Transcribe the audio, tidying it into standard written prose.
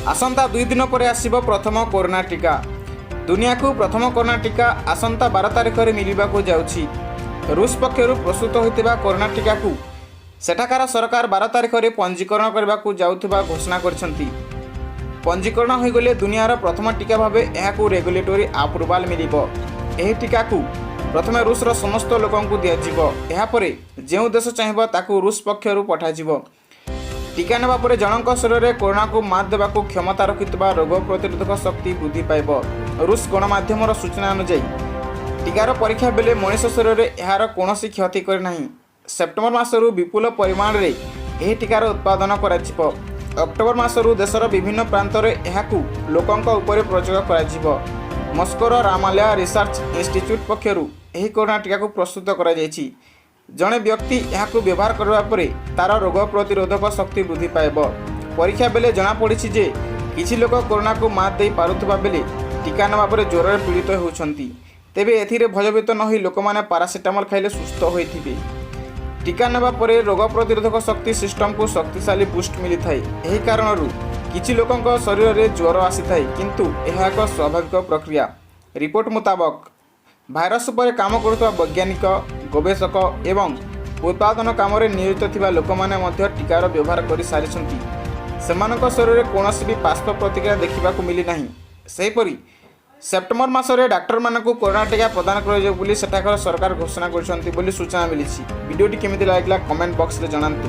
आसंता 2 दिन पर आसिब प्रथम कोरोना टीका। दुनिया को प्रथम कोरोना टीका आसंता 12 तारिख में मिलवाक जाउछि। रूस पक्षर प्रस्तुत होता कोरोना टीका को सेठाकार सरकार 12 तारिख में पंजीकरण करने को जाउथिबा घोषणा करछंती। पंजीकरण हो गले दुनियार प्रथम टीका भाव यह रेगुलेटरी अप्रुवाल मिलिबो। एही टीका को प्रथम रूसर समस्त लोकंकु दियाजिबो। यापर जो देश चाहिए ताकू रूस पक्षर पठाजिबो। टीका नेबा परे जनक शरीर में कोरोना को मात देवाकू क्षमता रखिथिबा रोग प्रतिरोधक शक्ति वृद्धि पाइब। रूस गणमाध्यम सूचना अनुसार टीकार परीक्षा बेले मनुष्य शरीर में यार कौन क्षति करे नहीं। सेप्टेम्बर मासरू विपुल परिमाण में यह टीकार उत्पादन कर अक्टोबर मासरू देशर विभिन्न प्रांत में यह लोकंक उपर प्रयोग कर मस्कोर रामालया रिसर्च इंस्टीट्यूट पक्षर यह कोरोना टीका को प्रस्तुत कर जड़े व्यक्ति यह व्यवहार करने पर तार रोग प्रतिरोधक शक्ति वृद्धि पाइब। परीक्षा बेले जनापड़ी जे किसी लोक कोरोना को मात दे पारुथिबा बेले टीका नेबा परे ज्वर पीड़ित होउछंती। तेबे एथिरे भयभीत न होई लोक माने पारासिटामोल खाइले सुस्थ होइथिबे। टीका नेबा परे रोग प्रतिरोधक शक्ति सिस्टम को शक्तिशाली बूस्ट मिली थाए। एही कारणरू किछि लोकंक शरीर में ज्वर आसी थाए किंतु यह एक स्वाभाविक प्रक्रिया। रिपोर्ट मुताबक भाइरस पर काम करुवा वैज्ञानिक गवेषक एवं उत्पादन काम नियोजित थिबा लोक माने मध्य टीकार व्यवहार कर सारिछंती। सेमानक शरीर में कौन भी पार्श्व प्रतिक्रिया देखा मिली नहीं। सेहीपरि सेप्टेम्बर मासरे डाक्टर मानकु कोरोना टीका प्रदान कर सेठाकर सरकार घोषणा कर सूचना मिली। वीडियोटी केमिति लागला कमेंट बॉक्स रे जणांतु।